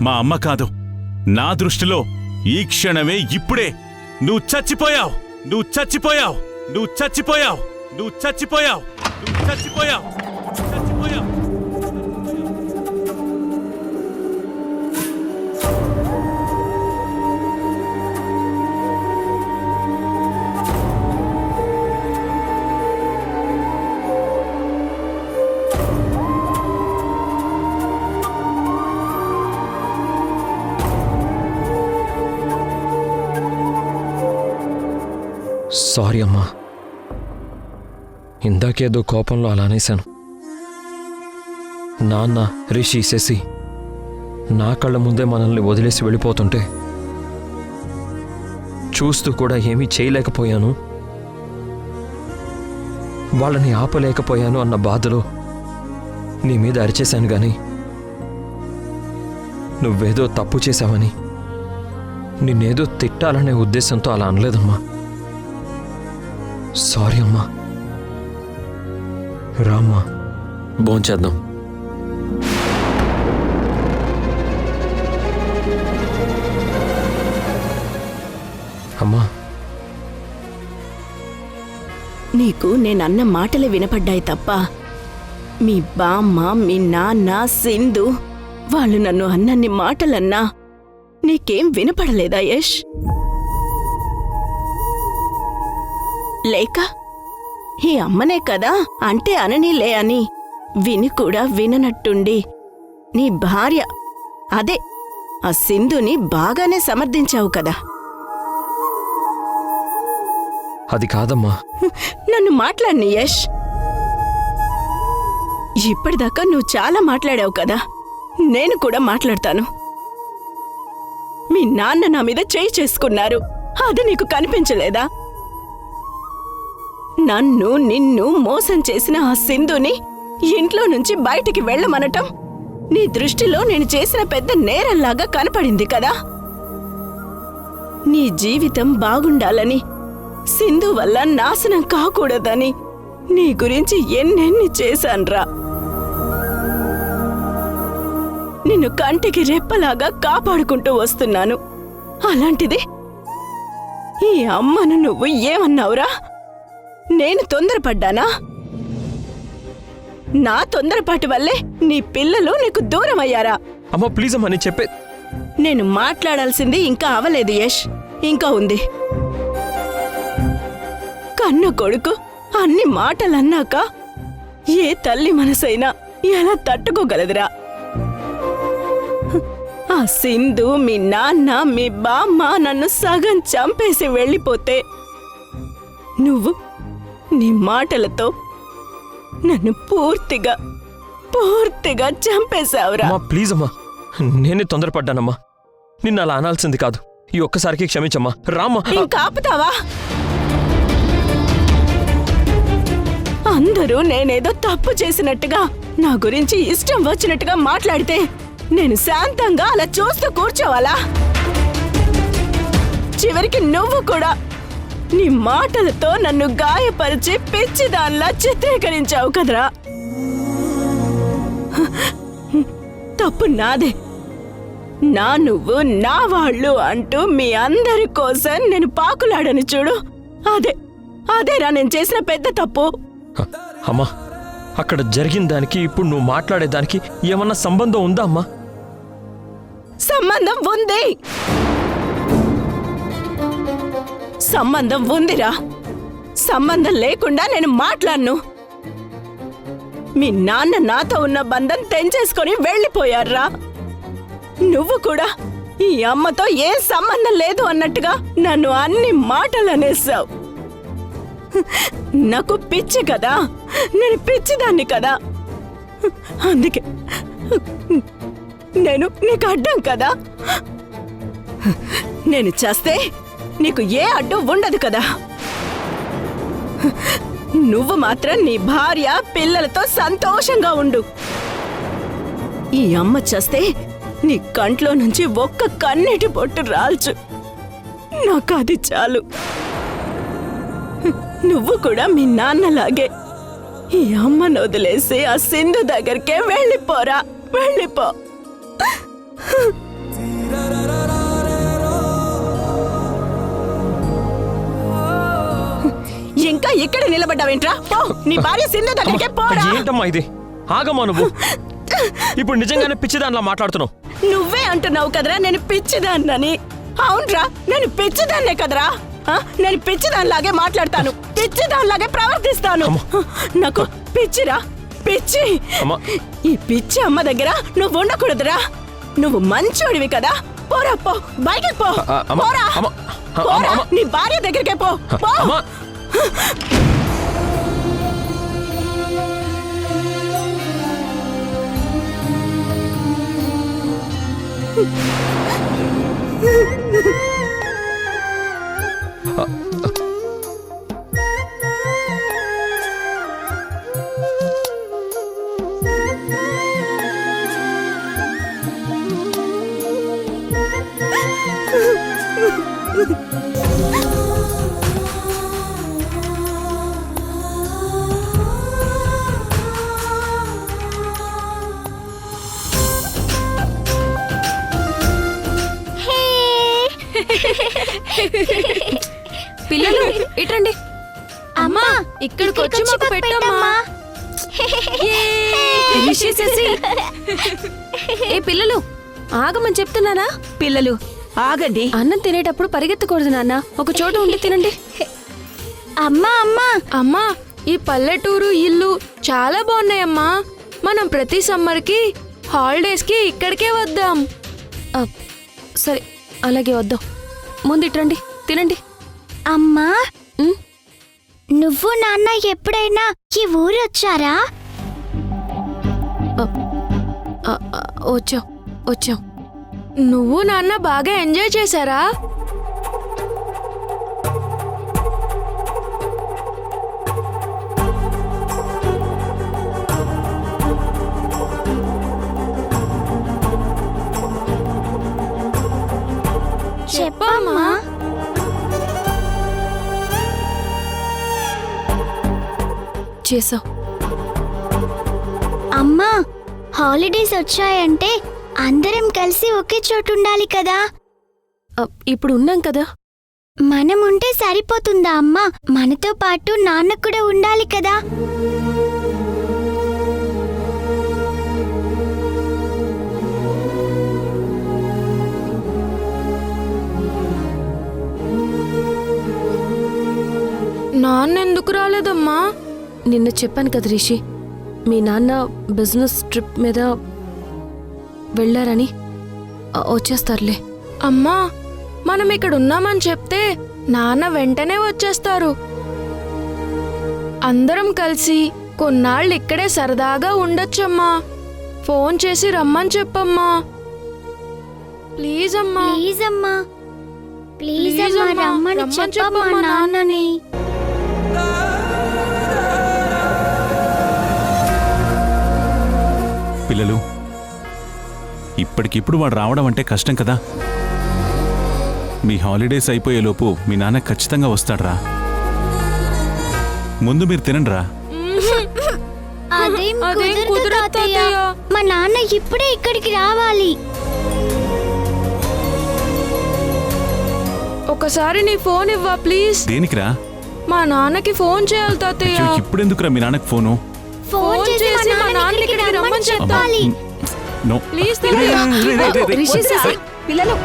మా అమ్మ కాదు. నా దృష్టిలో ఈ క్షణమే ఇప్పుడే నువ్వు చచ్చిపోయావు. నువ్వు చచ్చిపోయావు. నువ్వు చచ్చిపోయావు. నువ్వు చచ్చిపోయావు. నువ్వు చచ్చిపోయావు. చచ్చిపోయావు. సారీ అమ్మా, ఇందాకేదో కోపంలో అలా అనేశాను. నాన్న, రిషి, శశి నా కళ్ళ ముందే మనల్ని వదిలేసి వెళ్ళిపోతుంటే చూస్తూ కూడా ఏమీ చేయలేకపోయాను, వాళ్ళని ఆపలేకపోయాను అన్న బాధలో నీ మీద అరిచేశాను. గాని నువ్వేదో తప్పు చేశావని, నిన్నేదో తిట్టాలనే ఉద్దేశంతో అలా అనలేదమ్మా. సారీ అమ్మా. రామ్మా, భోంచేద్దాం. అమ్మా, నీకు నేనన్న మాటలే వినపడ్డాయి తప్ప మీ బామ్మ, మీ నాన్న, సింధు వాళ్ళు నన్ను అన్నన్ని మాటలన్నా నీకేం వినపడలేదా యష్? లేక ఈ అమ్మనే కదా అంటే అననీలే అని విని కూడా విననట్టుండి నీ భార్య అదే ఆ సింధుని బాగానే సమర్థించావు కదా. అది కాదమ్మా. నన్ను మాట్లాడిని యష్. ఇప్పటిదాకా నువ్వు చాలా మాట్లాడావు కదా, నేను కూడా మాట్లాడతాను. మీ నాన్న నా మీద చేయి చేసుకున్నారు, అది నీకు కనిపించలేదా? నన్ను నిన్ను మోసం చేసిన ఆ సింధుని ఇంట్లో నుంచి బయటికి వెళ్ళమనటం నీ దృష్టిలో నేను చేసిన పెద్ద నేరంలాగా కనపడింది కదా. నీ జీవితం బాగుండాలని, సింధు వల్ల నాశనం కాకూడదని నీ గురించి ఎన్నెన్ని చేశాన్రా. నిన్ను కంటికి రెప్పలాగా కాపాడుకుంటూ వస్తున్నాను. అలాంటిది ఈ అమ్మను నువ్వు ఏమన్నావురా? నేను తొందరపడ్డానా? నా తొందరపాటు వల్లే నీ పిల్లలు నీకు దూరం అయ్యారా? అమ్మా ప్లీజ్ అమ్మా, నేను చెప్పే. నేను మాట్లాడాల్సింది ఇంకా అవలేదు యష్, ఇంకా ఉంది. కన్న కొడుకు అన్ని మాటలన్నాక ఏ తల్లి మనసైనా ఎలా తట్టుకోగలదురా? ఆ సింధు, మీ నాన్న, మీ బామ్మ నన్ను సగం చంపేసి వెళ్ళిపోతే నువ్వు నీ మాటలతో నన్ను పూర్తిగా చంపేశావురా. ప్లీజ్ అమ్మా, నేనే తొందరపడ్డానమ్మా. నిన్ను అలా అనాల్సింది కాదు. ఈ ఒక్కసారికి క్షమించమ్మా. రామ్మా. ఇంకా ఆపుతావా? అందరూ నేనేదో తప్పు చేసినట్టుగా, నా గురించి ఇష్టం వచ్చినట్టుగా మాట్లాడితే నేను శాంతంగా అలా చూస్తూ కూర్చోవాలా? చివరికి నువ్వు కూడా నీ మాటలతో నన్ను గాయపరిచి పిచ్చిదాన్లా చిత్రీకరించావు కదరా. తప్పు నాదే. నువ్వు నా వాళ్ళు అంటూ మీ అందరి కోసం నేను పాకులాడని చూడు, అదేరా నేను చేసిన పెద్ద తప్పు. అమ్మా, అక్కడ జరిగిన దానికి ఇప్పుడు నువ్వు మాట్లాడేదానికి ఏమన్నా సంబంధం ఉందా అమ్మా? సంబంధం ఉంది. సంబంధం ఉందిరా. సంబంధం లేకుండా నేను మాట్లాడను. మీ నాన్న నాతో ఉన్న బంధం తెంచేసుకొని వెళ్ళిపోయారా. నువ్వు కూడా ఈ అమ్మతో ఏ సంబంధం లేదు అన్నట్టుగా నన్ను అన్ని మాటలు అనేసావు. నాకు పిచ్చి కదా, నేను పిచ్చిదాన్ని కదా, అందుకే నేను నీకు అడ్డం కదా. నేను చేస్తే నీకు ఏ అడ్డు ఉండదు కదా. నువ్వు మాత్రం నీ భార్య పిల్లలతో సంతోషంగా ఉండు. ఈ అమ్మ చేస్తే నీ కంట్లో నుంచి ఒక్క కన్నీటి పొట్టు రాల్చు, నాకు అది చాలు. నువ్వు కూడా మీ నాన్నలాగే ఈ అమ్మను వదిలేసి ఆ సింధు దగ్గరికే వెళ్ళిపోరా, వెళ్ళిపో. ఇక్కడ నిలబడ్డావేంట్రా? పో, నీ భార్య సింధు దగ్గరికే పోరా. ఏంటమ్మా ఇది? ఆగమ్మా నువ్వు. ఇప్పుడు నిజంగానే పిచ్చిదానిలా మాట్లాడుతున్నావు. నువ్వే అంటున్నావు కదరా నేను పిచ్చిదాన్నని. అవునరా, నేను పిచ్చిదాన్నే కదరా. నేను పిచ్చిదానిలాగే మాట్లాడతాను, పిచ్చిదానిలాగే ప్రవర్తిస్తాను. నాకు పిచ్చిరా, పిచ్చి. ఈ పిచ్చి అమ్మ దగ్గర నువ్వు ఉండకూడదురా. నువ్వు మంచోడివి కదా. పోరా, పో, బయటకు పో. పోరా, పోరా, నీ భార్య దగ్గరికే పో. పో. పిల్లలు ఇట్రండి. అమ్మా ఇక్కడికి వచ్చి మాకు పెట్టమ్మా. ఏ పిల్లలు ఆగమని చెప్తున్నానా? పిల్లలు ఆగండి. అన్నం తినేటప్పుడు పరిగెత్తకూడదు నాన్న, ఒక చోట ఉండి తినండి. అమ్మా అమ్మా అమ్మా ఈ పల్లెటూరు ఇల్లు చాలా బాగున్నాయమ్మా. మనం ప్రతి సమ్మర్కి హాలిడేస్ కి ఇక్కడికే వద్దాం. సరే అలాగే వద్దాం. ముందు ఇట్రండి, తినండి. అమ్మా నువ్వు నాన్న ఎప్పుడైనా ఈ ఊరు వచ్చారా? వచ్చాం వచ్చాం. నువ్వు నాన్న బాగా ఎంజాయ్ చేశారా? చెప్పమ్మా. చేసాం. అమ్మా హాలిడేస్ వచ్చాయంటే అందరం కలిసి ఒకే చోటు ఉండాలి కదా. ఇప్పుడు ఉన్నాం కదా. మనం ఉంటే సరిపోతుందా అమ్మా? మనతో పాటు నాన్న కూడా ఉండాలి కదా. నాన్న ఎందుకు రాలేదమ్మా? నిన్న చెప్పాను కదా రిషి, మీ నాన్న బిజినెస్ ట్రిప్ మీద వెళ్ళారని. వచ్చేస్తారులే. అమ్మా మనం ఇక్కడ ఉన్నామని చెప్తే నాన్న వెంటనే వచ్చేస్తారు. అందరం కలిసి కొన్నాళ్ళు ఇక్కడే సరదాగా ఉండొచ్చమ్మా. ఫోన్ చేసి రమ్మని చెప్పమ్మా. ప్లీజ్ అమ్మా. ప్లీజ్ అమ్మా, ప్లీజ్ అమ్మా, రమ్మని చెప్పమ్మా నాన్నని. పిల్లలు, ఇప్పటికిప్పుడు వాడు రావడం అంటే కష్టం కదా. మీ హాలిడేస్ అయిపోయేలోపు మీ నాన్న ఖచ్చితంగా వస్తాడ్రా. ముందు మీరు తినండిరా. అదేం కుదరదు తాతయ్య. మా నాన్న ఇప్పుడే ఇక్కడికి రావాలి. ఒకసారి నీ ఫోన్ ఇవ్వా ప్లీజ్. దేనికిరా? మా నాన్నకి ఫోన్ చేయాలి తాతయ్య. ఇప్పుడెందుకురా మీ నాన్నకి ఫోను? ఫోన్ చేసి మా నాన్నని ఇక్కడికి రమ్మని చెప్పాలి. నో ప్లీజ్ పిల్లలు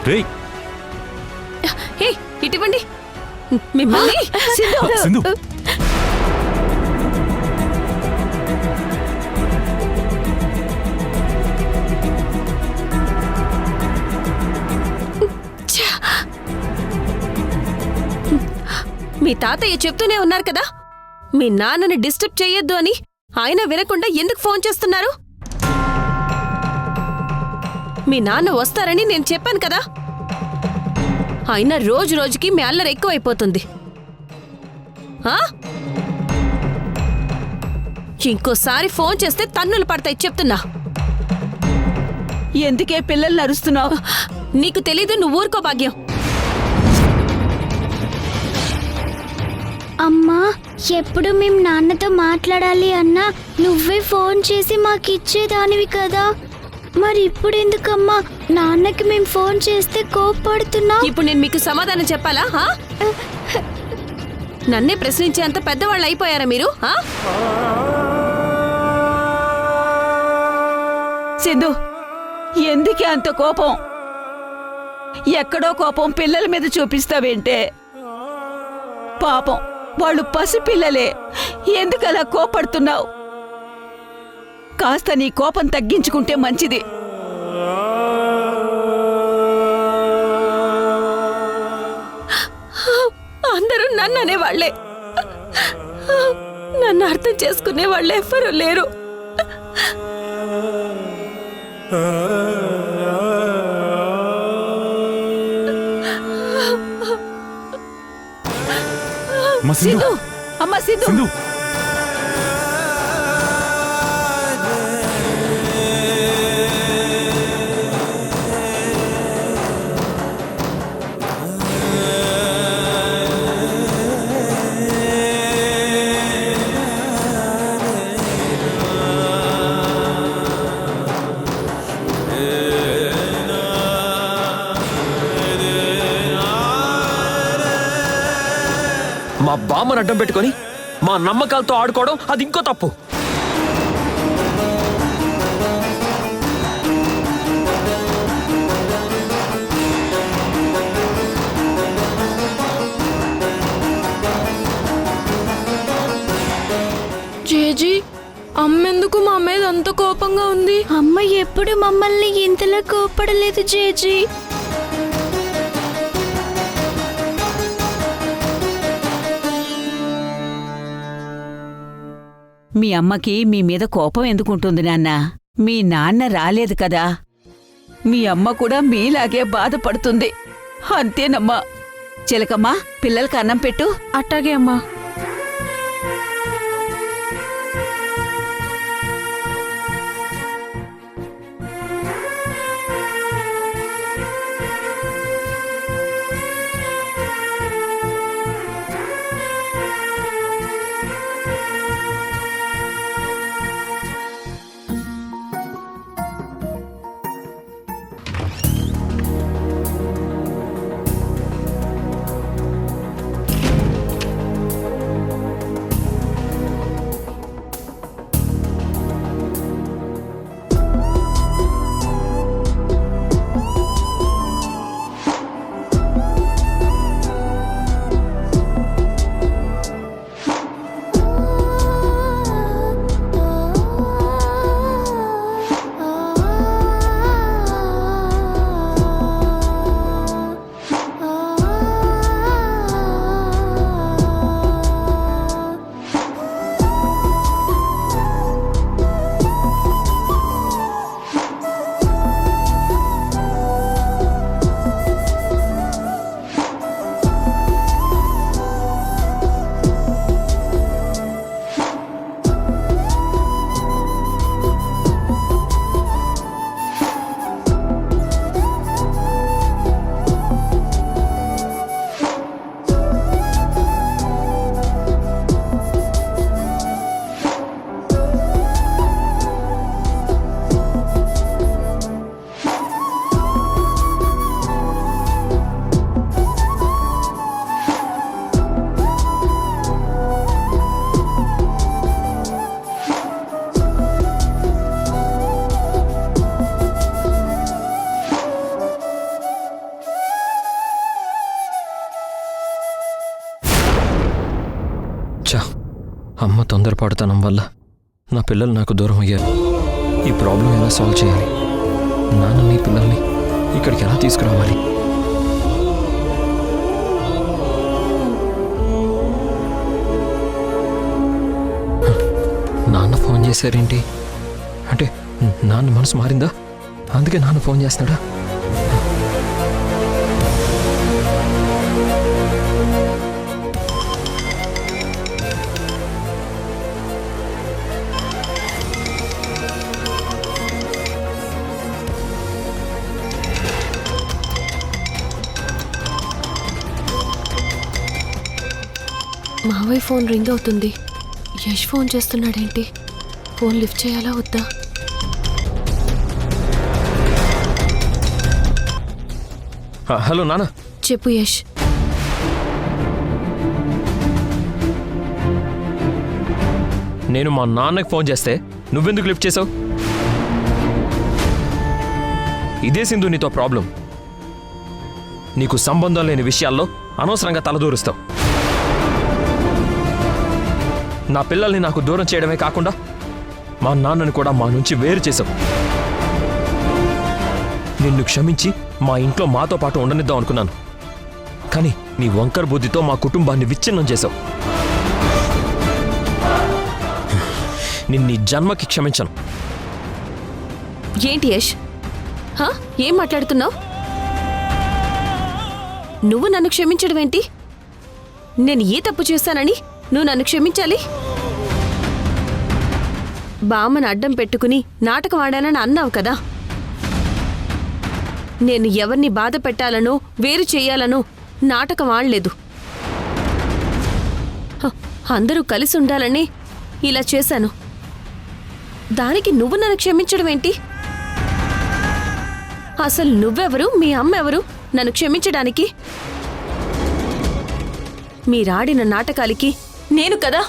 రేయ్ హే ఇటువంటి మిమ్మల్ని సింధు, మీ తాతయ్య చెప్తూనే ఉన్నారు కదా, మీ నాన్నని డిస్టర్బ్ చెయ్యొద్దు అని. ఆయన వినకుండా ఎందుకు ఫోన్ చేస్తున్నారు? మీ నాన్న వస్తారని నేను చెప్పాను కదా. అయినా రోజు రోజుకి మీ అల్లరి ఎక్కువైపోతుంది. ఇంకోసారి ఫోన్ చేస్తే తన్నులు పడతాయి చెప్తున్నా. ఎందుకే పిల్లల్ని అరుస్తున్నావు? నీకు తెలీదు, నువ్వు ఊరుకో భాగ్యం. అమ్మా ఎప్పుడు మేము నాన్నతో మాట్లాడాలి అన్నా నువ్వే ఫోన్ చేసి మాకిచ్చేదానివి కదా. మరి ఇప్పుడు ఎందుకమ్మా నాన్నకి మేము ఫోన్ చేస్తే కోప్పడుతున్నావు? ఇప్పుడు నేను మీకు సమాధానం చెప్పాలా? నన్నే ప్రశ్నించేంత పెద్దవాళ్ళు అయిపోయారా మీరు? సింధు, ఎందుకే అంత కోపం? ఎక్కడో కోపం పిల్లల మీద చూపిస్తావేంటే? పాపం వాళ్ళు పసిపిల్లలే, ఎందుకలా కోపడుతున్నావు? కాస్త నీ కోపం తగ్గించుకుంటే మంచిది. అందరూ నన్ను అనేవాళ్లే, నన్ను అర్థం చేసుకునే వాళ్ళు ఎవ్వరూ లేరు. అమ్మ సింధు, సింధు, అమ్మ సింధు, సింధు, మా బామ్మను అడ్డం పెట్టుకొని మా నమ్మకాలతో ఆడుకోవడం అది ఇంకో తప్పు. జేజీ, అమ్మెందుకు మా మీద అంత కోపంగా ఉంది? అమ్మ ఎప్పుడు మమ్మల్ని ఇంతలా కోప్పడలేదు జేజీ. మీ అమ్మకి మీ మీద కోపం ఎందుకుంటుంది నాన్న? మీ నాన్న రాలేదు కదా. మీ అమ్మ కూడా మీలాగే బాధపడుతుంది, అంతేనమ్మా. చిలకమ్మా, పిల్లలకి అన్నం పెట్టు. అట్టాగే అమ్మా. అమ్మ తొందరపడతనం వల్ల నా పిల్లలు నాకు దూరం అయ్యారు. ఈ ప్రాబ్లం ఎలా సాల్వ్ చేయాలి? నాన్నని పిల్లల్ని ఇక్కడికి ఎలా తీసుకురావాలి? నాన్న ఫోన్ చేశారేంటి? అంటే నాన్న మనసు మారిందా? అందుకే నాన్న ఫోన్ చేస్తున్నాడా? మావయ్య ఫోన్ రింగ్ అవుతుంది. యష్ ఫోన్ చేస్తున్నాడేంటి? ఫోన్ లిఫ్ట్ చేయాలా వద్దా? హలో నాన్న. చెప్పు యష్. నేను మా నాన్నకి ఫోన్ చేస్తే నువ్వెందుకు లిఫ్ట్ చేసావు? ఇదే సింధు నీతో ప్రాబ్లం. నీకు సంబంధం లేని విషయాల్లో అనవసరంగా తలదూరుస్తావు. నా పిల్లల్ని నాకు దూరం చేయడమే కాకుండా మా నాన్నని కూడా మా నుంచి వేరు చేసావు. నిన్ను క్షమించి మా ఇంట్లో మాతో పాటు ఉండనిద్దాం అనుకున్నాను, కానీ నీ వంకర బుద్ధితో మా కుటుంబాన్ని విచ్ఛిన్నం చేశావు. నిన్ను ఈ జన్మకి క్షమించను. ఏంటి యష్? ఏం మాట్లాడుతున్నావు? నువ్వు నన్ను క్షమించడం ఏంటి? నేను ఏ తప్పు చేశానని నువ్వు నన్ను క్షమించాలి? బామ్మను అడ్డం పెట్టుకుని నాటకం ఆడానని అన్నావు కదా. నేను ఎవరిని బాధ పెట్టాలనో వేరు చేయాలనో నాటకం ఆడలేదు. అందరూ కలిసి ఉండాలని ఇలా చేశాను. దానికి నువ్వు నన్ను క్షమించడం ఏంటి? అసలు నువ్వెవరు, మీ అమ్మ ఎవరు నన్ను క్షమించడానికి? మీరాడిన నాటకాలకి నేను కదా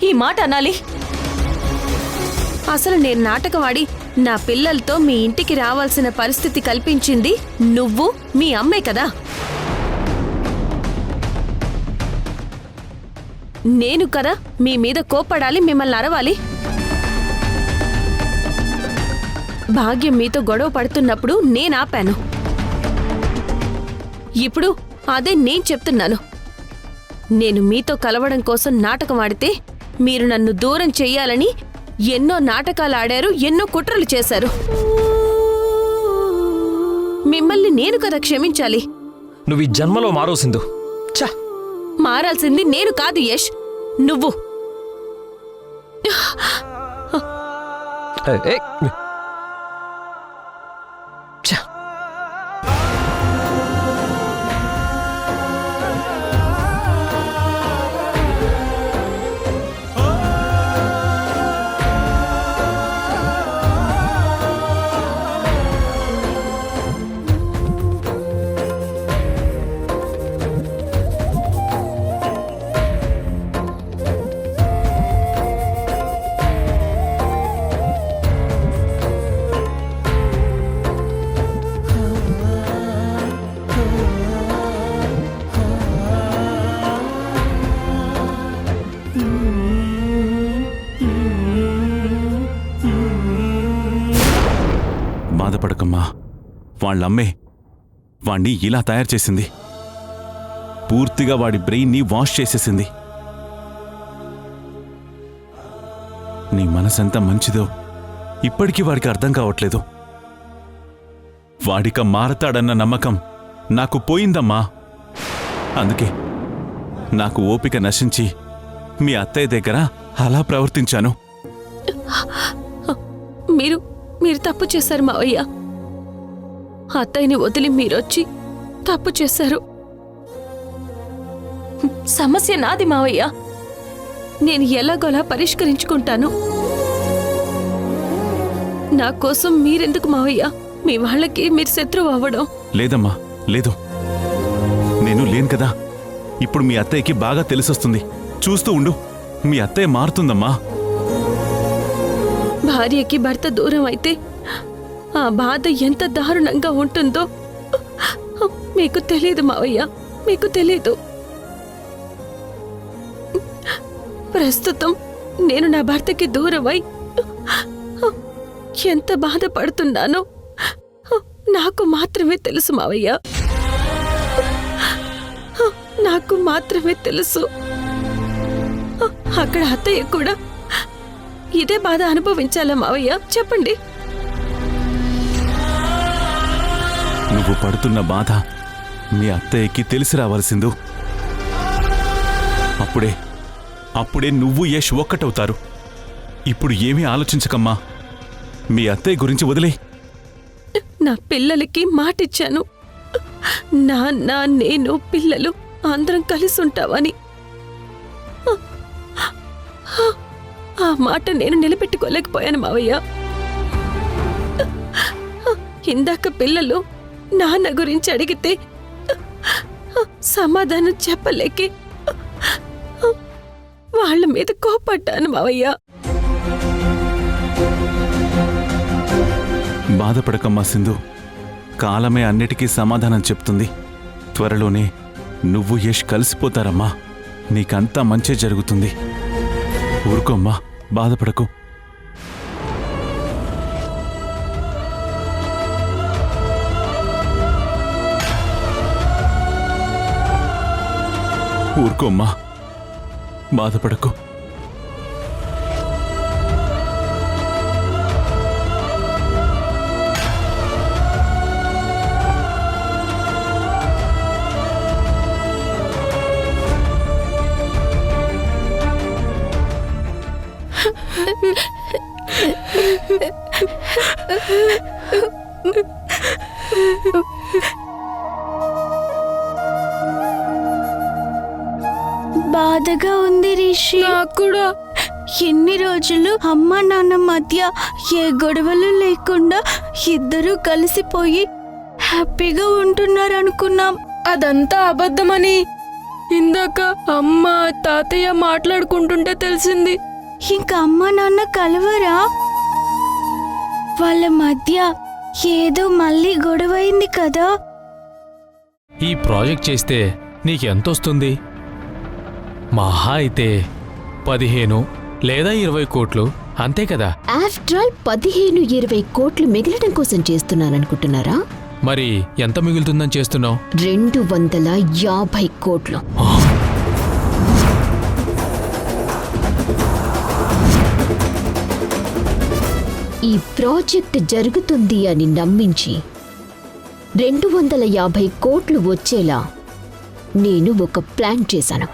ఈ మాట అనాలి. అసలు నేను నాటకం ఆడి నా పిల్లలతో మీ ఇంటికి రావాల్సిన పరిస్థితి కల్పించింది నువ్వు, మీ అమ్మే కదా. నేను కదా మీ మీద కోప్పడాలి, మిమ్మల్ని అరవాలి. భాగ్యం మీతో గొడవ పడుతున్నప్పుడు నేను ఆపాను. ఇప్పుడు అదే నేను చెప్తున్నాను. నేను మీతో కలవడం కోసం నాటకం ఆడితే మీరు నన్ను దూరం చెయ్యాలని ఎన్నో నాటకాలు ఆడారు, ఎన్నో కుట్రలు చేశారు. మిమ్మల్ని నేను కదా క్షమించాలి. నువ్వు ఈ జన్మలో మారో సింధు. ఛా, మారాల్సింది నేను కాదు యష్, నువ్వు. ఏ, ఏ, ఛా. బాధపడకమ్మా. వాళ్ళమ్మే వాణ్ణి ఇలా తయారు చేసింది. పూర్తిగా వాడి బ్రెయిన్ని వాష్ చేసేసింది. నీ మనసెంత మంచిదో ఇప్పటికీ వాడికి అర్థం కావట్లేదు. వాడిక మారతాడన్న నమ్మకం నాకు పోయిందమ్మా. అందుకే నాకు ఓపిక నశించి మీ అత్తయ్య దగ్గర అలా ప్రవర్తించాను. మీరు తప్పు చేశారు మావయ్య. అత్తయ్యని వదిలి మీరొచ్చి తప్పు చేశారు. సమస్య నాది మావయ్య. నేను ఎలాగోలా పరిష్కరించుకుంటాను. నా కోసం మీరెందుకు మావయ్య మీ వాళ్ళకి మీరు శత్రువు అవ్వడం? లేదమ్మా, లేదు. నేను లేను కదా. ఇప్పుడు మీ అత్తయ్యకి బాగా తెలిసొస్తుంది. చూస్తూ ఉండు, మీ అత్తయ్య మారుతుందమ్మా. భార్యకి భర్త దూరం అయితే ఆ బాధ ఎంత దారుణంగా ఉంటుందో మీకు తెలీదు మావయ్య, మీకు తెలీదు. ప్రస్తుతం నేను నా భర్తకి దూరమై ఎంత బాధపడుతున్నానో నాకు మాత్రమే తెలుసు మావయ్య, నాకు మాత్రమే తెలుసు. అక్కడ అత్తయ్య కూడా ఇదే బాధ అనుభవించాలా మావయ్య? చెప్పండి. నువ్వు పడుతున్న బాధ మీ అత్తయ్యకి తెలిసి రావాల్సిందు. అప్పుడే నువ్వు యష్ ఒక్కటవుతారు. ఇప్పుడు ఏమీ ఆలోచించకమ్మా. మీ అత్తయ్య గురించి వదిలే. నా పిల్లలకి మాటిచ్చాను. నాన్న, నేను, పిల్లలు అందరం కలిసి ఉంటామని. ఆ మాట నేను నిలబెట్టుకోలేకపోయాను మావయ్య. ఇందాక పిల్లలు నాన్న గురించి అడిగితే సమాధానం చెప్పలేకే వాళ్ళ మీద కోపడ్డాను మావయ్య. బాధపడకమ్మా సింధు, కాలమే అన్నిటికీ సమాధానం చెప్తుంది. త్వరలోనే నువ్వు యష్ కలిసిపోతారమ్మా. నీకంతా మంచే జరుగుతుంది. ఊరుకోమ్మా, బాధపడకు. ఊరుకోమ్మా, బాధపడకు. బాధగా ఉంది రిషి. నాకు కూడా. ఎన్ని రోజులు అమ్మ నాన్న మధ్య ఏ గొడవలు లేకుండా ఇద్దరూ కలిసిపోయి హ్యాపీగా ఉంటున్నారనుకున్నాం. అదంతా అబద్ధమని ఇందాక అమ్మ తాతయ్య మాట్లాడుకుంటుంటే తెలిసింది. ఇంకా అమ్మ నాన్న కలవరా? వాళ్ళ మధ్య ఏదో మళ్ళీ గొడవైంది కదా. ఈ ప్రాజెక్ట్ చేస్తే నీకెంతొస్తుంది? మహా అయితే 15 లేదా 20 కోట్లు, అంతే కదా. ఆఫ్టర్ ఆల్ 15-20 కోట్లు మిగలడం కోసం చేస్తున్నాననుకుంటున్నారా? మరి ఎంత మిగులుతుందని చేస్తున్నావు? 250 కోట్లు. ఈ ప్రాజెక్ట్ జరుగుతుంది అని నమ్మించి 250 కోట్లు వచ్చేలా నేను ఒక ప్లాన్ చేశాను.